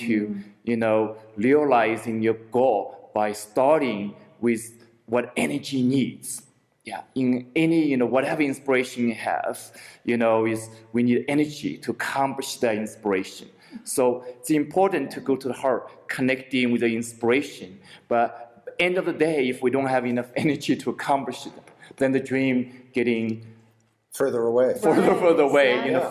to, realizing your goal by starting with what energy needs. Yeah, in any, whatever inspiration you have, is we need energy to accomplish that inspiration. So it's important to go to the heart, connecting with the inspiration. But at the end of the day, if we don't have enough energy to accomplish it, then the dream getting further away,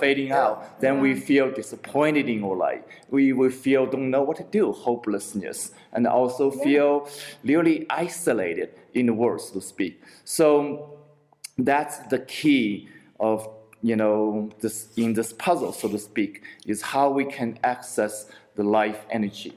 fading out. Then we feel disappointed in our life. We will feel don't know what to do, hopelessness, and also feel really isolated in the world, so to speak. So that's the key of this in this puzzle, so to speak, is how we can access the life energy.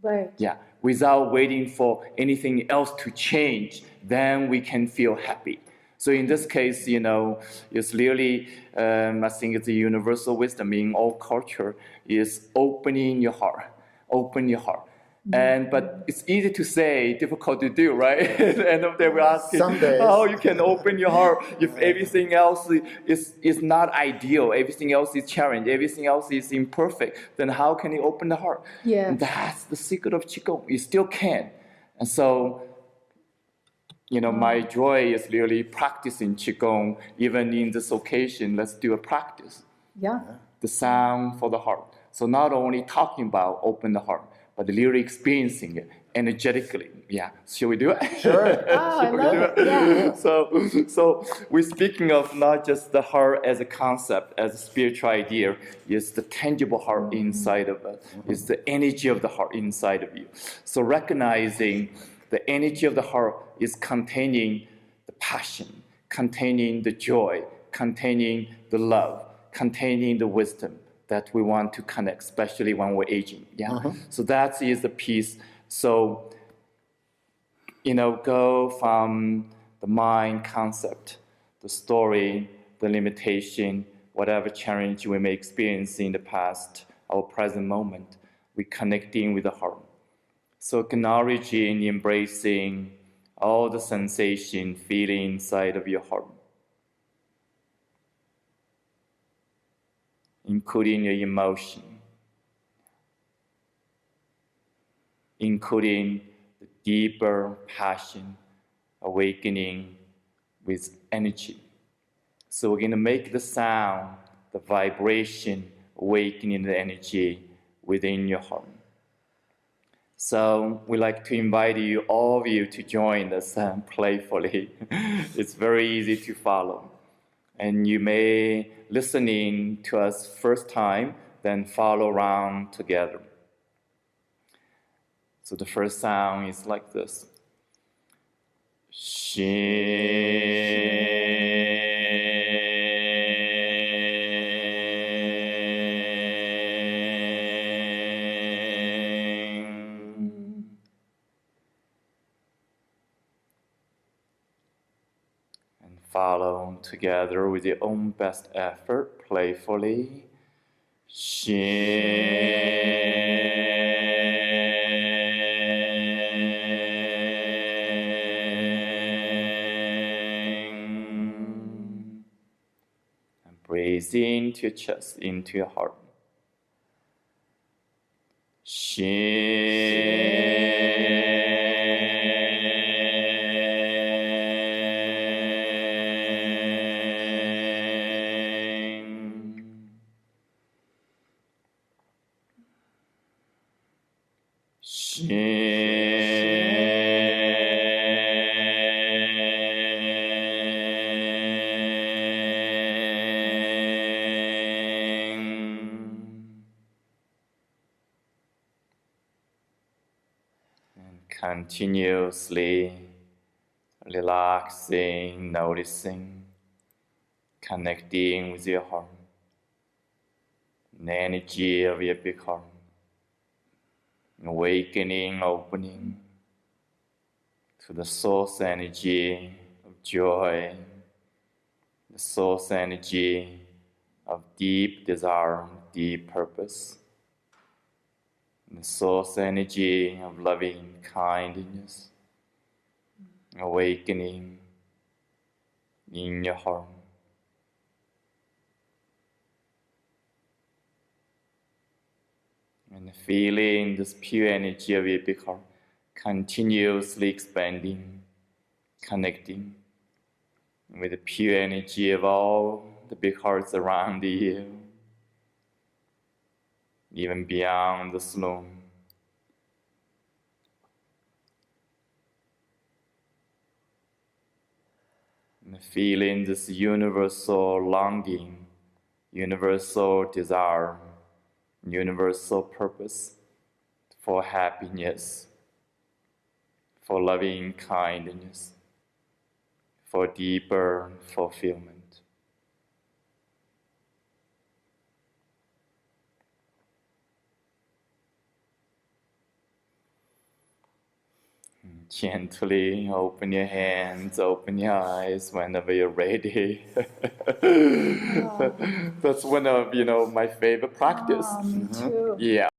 Right. Yeah, without waiting for anything else to change, then we can feel happy. So in this case, it's really, I think it's a universal wisdom in all culture is opening your heart, open your heart. But it's easy to say, difficult to do, right? At the end of the day, we're asking how you can open your heart if everything else is not ideal, everything else is challenged, everything else is imperfect. Then how can you open the heart? Yeah. And that's the secret of Qigong. You still can. And so, my joy is really practicing Qigong. Even in this occasion, let's do a practice. Yeah. The sound for the heart. So not only talking about open the heart, but really experiencing it energetically. Yeah. Shall we do it? Sure. I love it. Yeah. So we're speaking of not just the heart as a concept, as a spiritual idea. It's the tangible heart inside of it. It's the energy of the heart inside of you. So recognizing the energy of the heart is containing the passion, containing the joy, containing the love, containing the wisdom that we want to connect, especially when we're aging. Yeah. So that is the piece. So, go from the mind concept, the story, the limitation, whatever challenge we may experience in the past, our present moment, we're connecting with the heart. So acknowledging, embracing all the sensation, feeling inside of your heart, including your emotion, including the deeper passion, awakening with energy. So we're going to make the sound, the vibration, awakening the energy within your heart. So we'd like to invite you, all of you, to join us playfully. It's very easy to follow. And you may listen in to us first time, then follow around together. So the first sound is like this. Follow together with your own best effort, playfully. And breathe into your chest, into your heart. Continuously relaxing, noticing, connecting with your heart, the energy of your big heart, awakening, opening to the source energy of joy, the source energy of deep desire, deep purpose, the source energy of loving kindness, awakening in your heart. And feeling this pure energy of your big heart continuously expanding, connecting with the pure energy of all the big hearts around you, even beyond the slope. And feeling this universal longing, universal desire, universal purpose for happiness, for loving kindness, for deeper fulfillment. Gently open your hands, open your eyes whenever you're ready. That's one of my favorite practice. Me too. Yeah.